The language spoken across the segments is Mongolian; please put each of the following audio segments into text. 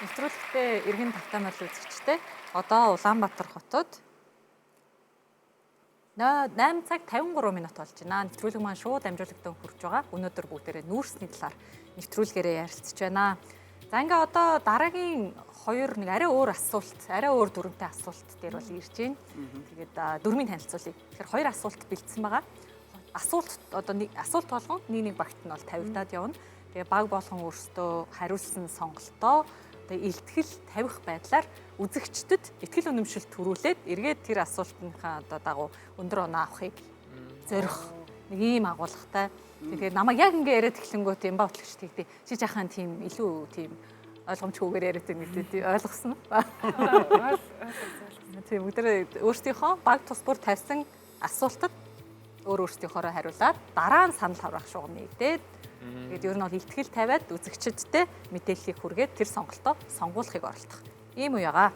Нэвтрүүлэгтээ иргэн тавтамал үзэгчтэй. Одоо Улаанбаатар хотод 8 цаг 53 минут болж байна. Нэвтрүүлэг маань шууд амжуулагдсан хүрч байгаа. Өнөөдөр бүгдээрээ нүүрсний талаар нэвтрүүлгээрээ ярилцж байна. За ингээ одоо дараагийн нэг арай өөр асуулт, арай өөр дүрмтэй асуулт дээр бол ирж байна. Тэгээд дөрмийн танилцуулъя. Тэгэхээр хоёр асуулт бэлдсэн байгаа. Асуулт одоо нэг асуулт болгон нэг багт нь бол тавигдаад явна. Тэгээ баг болгон өөрсдөө хариулсан сонголтоо илтгэл тавих байдлаар үзэгчдэд итгэл үнэмшил төрүүлээд эргээд тэр асуултынхаа одоо дагуу өндөр оноо авахыг зорих нэг ийм агуулгатай. Тэгэхээр намайг яг ингээ яриад эхлэнгүүт юм бавтлагч тэгдэ. Чи жаахан тийм илүү тийм ойлгомжгүйгээр яриад байгаа гэдэг ойлгосон уу? Тийм бүгдээ өөрсдийнхөө баг тус бүр тавьсан асуултад өөрсдийнхоороо хариулаад дараа нь санал таврах шугам нэгдээд тэгээд ер нь бол ихтгэл тавиад үзэгчдтэй мэдээллийг хүргээд тэр сонголтоо сонгуулахыг оролдох. Ийм уу ягаа.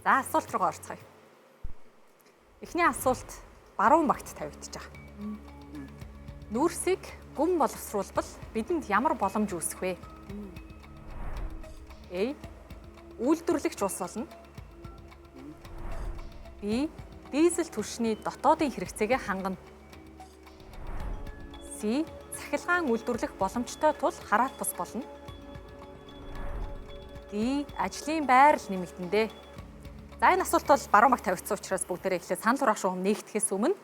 За асуулт руу орцгоё. Эхний асуулт баруун багт тавигдчих. Нүүрсийг гүн боловсруулбал бидэнд ямар боломж үүсэх вэ? A. Үйлдвэрлэгч улс болно. B. Дизель түлшний дотоодын хэрэгцээгээ хангана. C. Цахилгаан үйлдвэрлэх боломжтой тул хараат бус болно. D. Ажлын байр л нэмэгдэндээ. За энэ асуулт бол баруун багт тавигдсан учраас бүгдээрээ эхлээд санал хураах шугам нэгдэхээс өмнө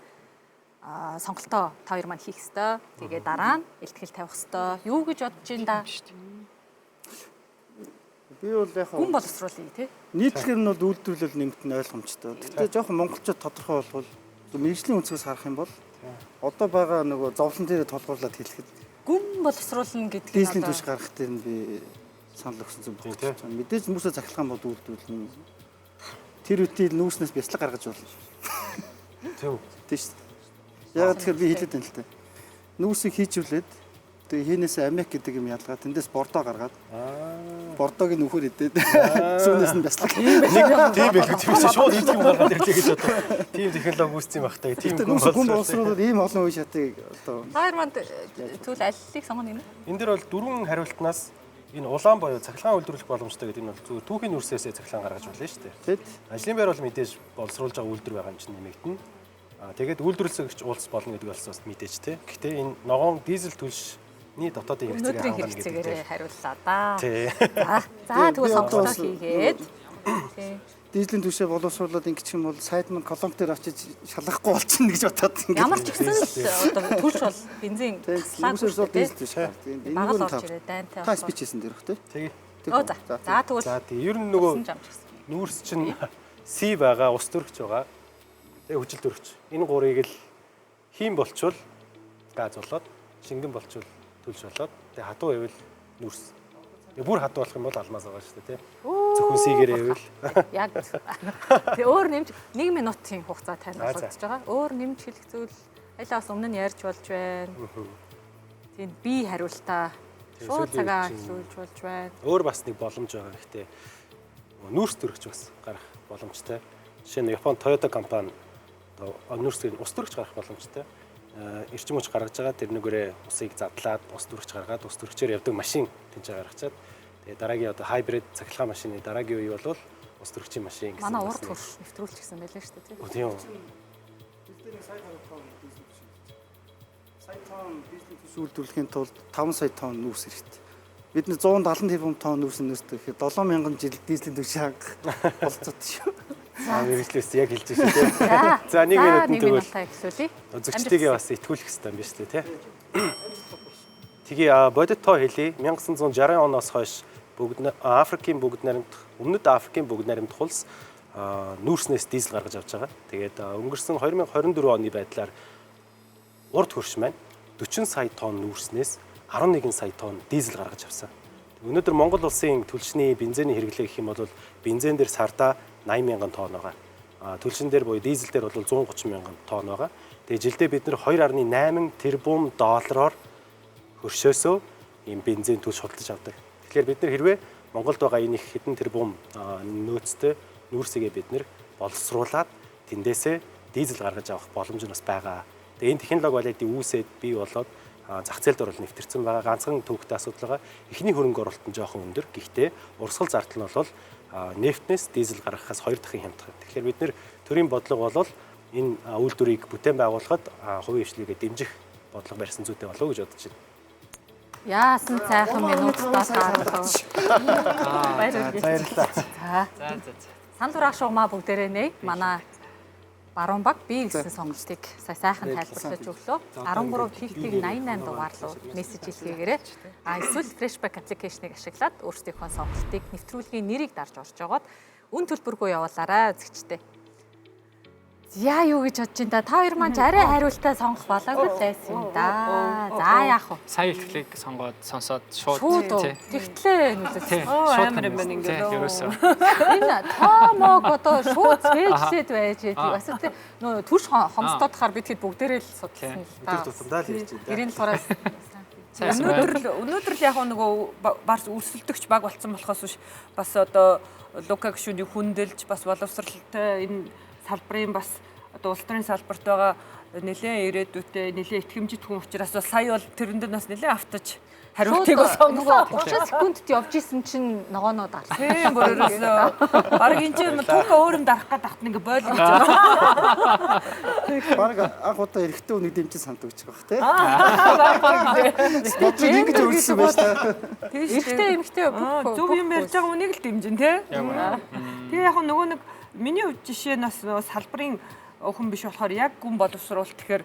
сонголтоо та хоёр маань хийх ёстой. Тэгээ дараа нь илтгэл тавих ёстой. Юу гэж бодож байна да? Би бол яг гүн боловсруулъя тий. Нийтлэг нь бол үйлдвэрлэл нэмэгдэн ойлгомжтой. Гэхдээ жоохон монголчууд тодорхой болвол мэргэжлийн өнцгөөс харах юм бол одоо байгаа нөгөө зовлон дээр толгуурлаад хэлэхэд гүн боловсруулна гэдэг нь дизелийн түвш гаргах дээр нь би санал өгсөн зүг байна. Мэдээж хүмүүсээ захилгаан бод үйлдвэрлэн тэр үеийн нүүрснээс бяцлаг гаргаж болно. Тэв. Тийш. Яг тэгэхээр би хэлээд байна л та. Нүүрсийг хийжүүлээд тэгээ хийнээс амик гэдэг юм ялгаа тэндээс бордоо гаргаад бордоог нь нөхөр идээд сүүнээс нь бяцлаг. Тийм байх тийм шууд идэх юм гаргаад ирлээ гэж одоо. Тийм технологи үүссэн байх таа. Тийм гүн боловсруулаад ийм олон үе шатыг одоо Хоёр манд зүйл аллыг сонгоно юм. энэ дээр бол дөрвөн хариултнаас энэ улаан боёо цахилгаан үйлдвэрлэх боломжтой гэдэг энэ бол зөвхөн түүхийн нүүрсээсээ цахилгаан гаргаж болно шүү дээ. Тэд Ажлын байр бол мэдээж боловсруулж байгаа үйлдвэр байгаа юм чинь нэмэгдэнэ. Тэгээд үйлдвэрлэгч улс болно гэдэг бол мэдээж те. Гэхдээ энэ ногоон дизель түлшний дотоодын хэрэгцээгээ хангана гэдэг дээр хариуллаа да. Тий. За тэгвэл сонголтоо хийгээд тий. дизелийн түвшээ боловсруулаад ингэчих юм бол сайд нь колонк дээр очиж шалгахгүй болчихно гэж бодоод ингэ. Ямар ч гэсэн л одоо түлш бол бензин Нүүрсээс бол дизель түвш. Багал орж ирээ дайнтай. Та спич хийсэн дээр бах тий. Тэгээ. За тэгвэл За тий. Ер нь нөгөө нүүрс чинь C байгаа, ус төрөгч байгаа. Тэгээ хүчил төрөгч. Энэ гурыг л хийм болчвол газ болоод, шингэн болчвол түлш болоод, тэгээ хатуу байвал нүүрс. Тэгээ бүр хатуу болох юм бол алмаз байгаа шүү дээ, тий. Зөвхөн C-гээр байвал. Яг. Тэгээ өөр нэмж 1 минутын хугацаа тань болгож байгаа. Өөр нэмж хэлэх зүйл айлаас өмнө нь ярьж болж байна. Тийм би хариултаа шууд цагаа хэлүүлж болж байна. Өөр бас нэг боломж байгаа. Гэхдээ нүүрс төрөгч бас гарах боломжтой. Жишээ нь Японы Toyota компани нүүрсийг ус төрөгч гарах боломжтой. Эрчим хүч гаргаж байгаа тэрнүүгээрээ усыг задлаад ус төрөгч гаргаад ус төрөгчөөр явдаг машин тэнцээ гаргачаад тэгээ дараагийн одоо хайбрид цахилгаан машины дараагийн үе бол ус төрөгчийн машин гэсэн. Манай урд хурш нэвтрүүлж гисэн байлаа шүү дээ тийм. Сая тонн дизелийн түвш үйлдвэрлэхийн тулд 5 сая тонн нүүрс хэрэгтэй. Бид 170 тэрбум тонн нүүрс нөөсдөг. 7000 жил дизелийн түвш болцоод шүү. Мэргэжлээс яг хэлж шүү дээ. За 1 минут тэгвэл эхлүүлье. үзэгчдийгээ бас итгүүлэх хэрэгтэй юм биш үү те. Тэгээ бодит тоо хэлье. 1960 оноос хойш Африкийн бүгд найрамдах өмнөд Африкийн бүгд найрамдах улс нүүрснээс дизель гаргаж авч байгаа. Тэгээд өнгөрсөн 2024 оны байдлаар урд хөрш маань 40 сая тонн нүүрснээс 11 сая тонн дизель гаргаж авсан. Өнөөдөр Монгол улсын түлшний бензиний хэрэглээ гэх юм бол бензин дээр сарда 80,000 тонн байгаа. Түлшин дээр буюу дизель дээр бол 130,000 тонн байгаа. Тэгээ жилдээ бид нэр 2.8 тэрбум доллараар хөршөөсөө ийм бензин түлш худалдаж авдаг. Тэгэхээр бид нар хэрвээ Монголд байгаа энэ их хэдэн тэрбум нөөцтэй нүүрсгээ бид нэр боловсруулад тэндээсээ дизель гаргаж авах боломж нь бас байгаа. Тэгээ энэ технологи болоод үүсээд бий болоод зах зээлд орол нэвтэрсэн байгаа. Ганцхан төвөгтэй асуудал байгаа. Эхний хөрөнгө оруулалт нь жоохон өндөр. Гэхдээ урсгал зардал нь бол нефтнээс дизель гаргахаас 2 дахин хямдхан. Тэгэхээр бид нэр төрийн бодлого бол энэ үйлдвэрийг бүтээн байгуулахад хувийн хвшлийгээ дэмжих бодлого барьсан зүйтэй болов уу гэж бодож байна. Яасан цайхан минутаас харуулав. Баярлалаа. За. Санал хураах шугамаа бүгдээрээ нэ. Манай баруун баг би гэсэн сонголтыг сайхан тайлбарлаж өглөө. 13 TikTok 88 дугаар руу мессеж илгээгээрэй. Эсвэл Freshback аппликейшнийг ашиглаад өөрсдийнхөө сонголтыг нэвтрүүлгийн нэрийг дарж орж жагаад үн төлбөргүй явуулаарай үзэгчтэй. Яа юу гэж бодож байна та? Та хоёр маань арай хариултаа сонгох болоогүй байсан юм да. За яах вэ? Сая ихтлийг сонсоод шууд тэгтлээ нүлээ. Амар юм байна ингээд. Ерөөсөө. Энэ тоомог одоо шууд цээжлээд байж байгаа. Бас тэ нөө түрш хомсдоодохоор бид хэд бүгдээрээ л судалсан л та. Тусдаа л хэлж байна. Гэрийн болохоор өнөөдөр л яг нөгөө барс өрсөлдөгч баг болсон болохоос биш бас одоо Лука гişүний хүндэлж бас боловсралтай энэ салбарын бас одоо улс төрийн салбарт байгаа нэлээд ирээдүйтэй нэлээд итгэмжит хүн учраас бас сая бол тэрэнд нь бас нэлээд автаж хариултыг сонгоо 30 секундэд явж исэн чинь ногооноо дарсан. Тийм бүрээс баг энэ чинь түүхээ өөрөнд дарах гээд тахт ингээ бойл гэж байна. Баг анх удаа эрэгтэй хүнийг дэмжиж санддаг гэж байгаа тийм. Бодлоо ингэж өргөсөн байж та. Эрэгтэй эмэгтэй Зөв юм ярьж байгаа үнийг л дэмжин тий. Тэгээ яг нөгөө нэг миний хувьд жишээ нь бас салбарын хүн биш болохоор яг гүн боловсруулалт тэгэхээр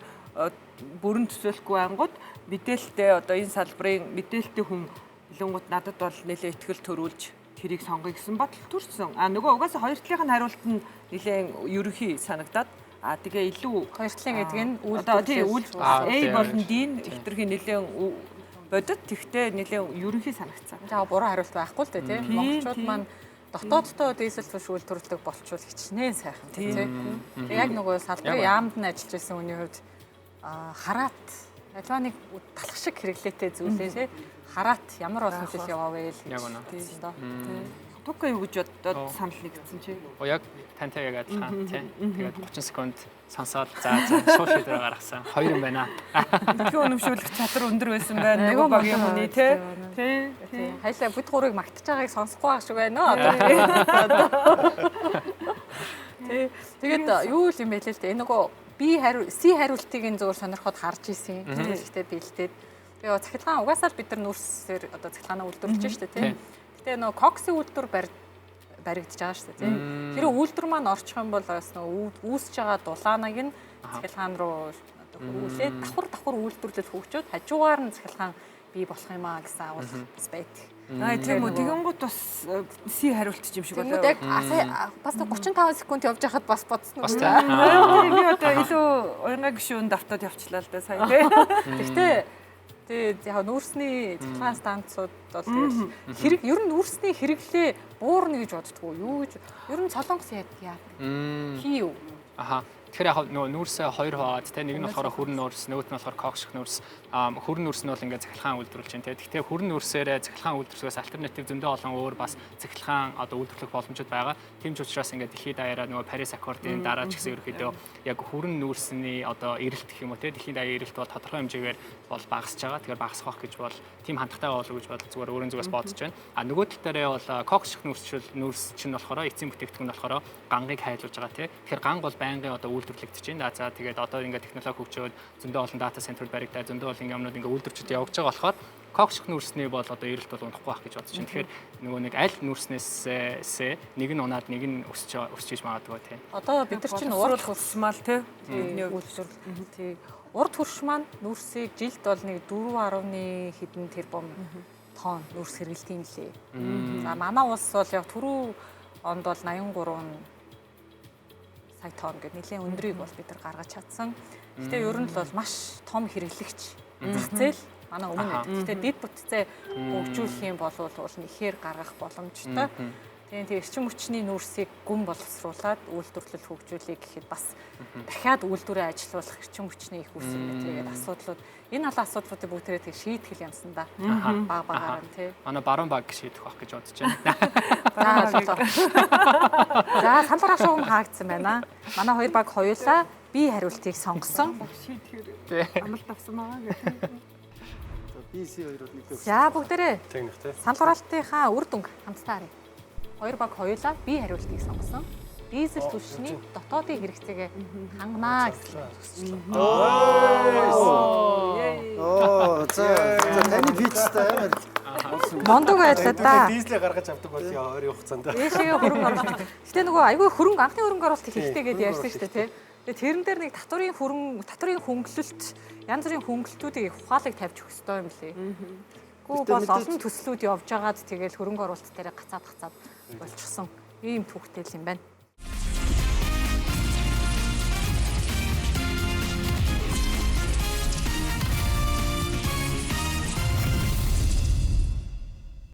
бүрэн төсөөлөхгүй ангууд мэдээлэлтэй одоо энэ салбарын мэдээлэлтэй хүн билэнгууд надад бол нэлээд ихтгэл төрүүлж тэрийг сонгоё гэсэн бодол төрсөн. Нөгөө угаасаа хоёр талынх нь хариулт нь нэлээд ерөнхий санагдаад тэгээ илүү хоёр талын гэдэг нь үйлдэл A болон D-ийн хэтэрхий нэлээд бодит тэгтээ нэлээд ерөнхий санагцсан. За буруу хариулт байхгүй л дээ тийм. Монголчууд маань дотооддоо дизель туш үйлдвэрлэдэг болчвол хичнээн сайхан тийм. Яг нөгөө салбарын яамд нь ажиллаж байсан хүний хувьд хараат ажиллагааны талах шиг хэрэглээтэй зүйлээ тийм. Хараат ямар олон жил яваавэ л гэж байна. Тука юу гэж бодоод санал нэгдсэн чи. Яг тантай яг адилхан тийм. Тэгээд 30 секунд сонсоод за шууд шийдвэр гаргасан. Хоёр юм байна. Итгэн өнөмшүүлэх чадвар өндөр байсан байна. Нөгөө багийн хүний тий. Хайлаа бүд гурыг магтаж байгааг сонсохгүй байх шиг байна одоо. Тэгээд юу юм бэ л дээ. Нөгөө C хариултыг нь зөвөр сонирхоод харж исэн. Тэгтээ бэлдээд. Тэгээ цахилгаан угаасаа л бид нар нүрсээр одоо цахилгаанаа үйлдвэрлэж штэ тий. Тэгээ нөгөө коксын үйлдвэр баригдаж байгаа шүү дээ тийм. Тэр үйлдвэр маань орчих юм бол бас үүсэж байгаа дулааныг нь цахилгаан руу одоо хөрвүүлээд давхар үйлдвэрлэл хөгжөөд хажуугаар нь цахилгаан бий болох юм аа гэсэн агуулга бас байдаг. Тийм үү. Тэгэнгүүт бас C хариулт юм шиг болоо. Яг бас 35 секунд явж байхад бас бодсон юм байна. Би одоо илүү уянга гişүүн давтаад явчлаа л да сая тийм. Гэхдээ тэгээд яг нүүрсний цахилгаан станцууд бол хэрэг ер нь нүүрсний хэрэглээ буурна гэж боддгоо юу гэж ер нь солонгос яа хий юу аха тэгэхээр яг нөгөө нүүрсээ хоёр хаваад те нэг нь болохоор хүрэн нүүрс нөгөөт нь болохоор кокших нүүрс хүрэн нүүрс нь бол ингээд цахилгаан үйлдвэрлэж байна те гэхдээ хүрэн нүүрсээрээ цахилгаан үйлдвэрлэхээс альтернатив зөндөө олон өөр бас цахилгаан одоо үйлдвэрлэх боломжууд байгаа тийм ч учраас ингээд дэлхийд даяараа нөгөө Парис аккордын дараа ч гэсэн ерөөхдөө яг хүрэн нүүрсний одоо эрэлт гэх юм уу те дэлхийд даяар эрэлт бол тодорхой хэмжээгээр бол багасж байгаа тэгэхээр багасах гэж бол тийм хандлагатай болов гэж бодол зүгээр өөрийн зүгээс бодож байна нөгөө тал дээрээ бол кокших нүүрс чинь болохоор эцсийн бүтээгдэхүүн болохоор гангийг хайлуулж байгаа те тэгэхээр ганг бол байнгын одоо үйлдвэрлэгдэж байна. За тэгээд одоо ингээд технологи хөгжөөд зөндөө олон дата центр баригдаад зөндөө олон юмнууд ингээд үйлдвэрчд явж байгаа болохоор кокших нүүрсний бол одоо эрэлт бол унахгүй байх гэж бодож байна. Тэгэхээр нөгөө нэг аль нүүрснээсээ нэг нь унаад нэг нь өсчиж магадгүй тийм. Одоо бид нар чинь урд хурсмал тийм. Тий. Урд хурш маань нүүрсийг жилд бол нэг 4.1 хэдэн тэрбум тонн нүүрс хэрэглэдэг юм лээ. За манай улс бол яг түрүү онд бол 83 сая тонн гэдэг нэлээд өндрийг бол бид нар гаргаж чадсан. Гэтэ ер нь бол маш том хэрэглэгч зах зээл манай өмнө байдаг. Гэтэ дэд бүтцээ хөгжүүлэх юм бол ихээр гаргах боломжтой. Тэгээ эрчим хүчний нүүрсийг гүн боловсруулад үйлдвэрлэл хөгжүүлэх гэхэд бас дахиад үйлдвэрээ ажилуулах эрчим хүчний их үүсэх мэтлэгээд асуудлууд энэ олон асуудлуудыг бүгдээрээ тэг шийтгэл юмсан да. Баг багаар нь тий. Манай баруун баг шийдэх байх гэж бодож байна. За санал хураах шугам хаагдсан байна. Манай хоёр баг хоёулаа B хариултыг сонгосон. Шийдэхээр амлалт авсан байгаа гэх. BC2-ууд нэгдээ. За бүгдээрээ Техник тий. санал хураалтынхаа үр дүнг хамтдаа харъя. Хоёр баг хоёулаа бие хариултыг сонгосон. Дизель түлшний дотоодын хэрэгцээгээ хангана гэсэн. За таны бичтэй амар Мондог байлаа да. Дизлээ гаргаж авдаг бол ойрын хугацаанд. Дээшээ хөрөнгө оруулалт. Гэтэ нөгөө айгүй хөрөнгө анхны хөрөнгө оруулалт хийхтэй гэдээ ярьсан шүү дээ тий. Тэгээ тэрэн дээр нэг татврын хөнгөлөлт янз бүрийн хөнгөлтүүдийг ухаалаг тавьж өгөх ёстой юм лээ. Гүү бол олон төслүүд явж байгаад тэгэл хөрөнгө оруулалт дээр гацаад болчихсон ийм түүхтэй л юм байна.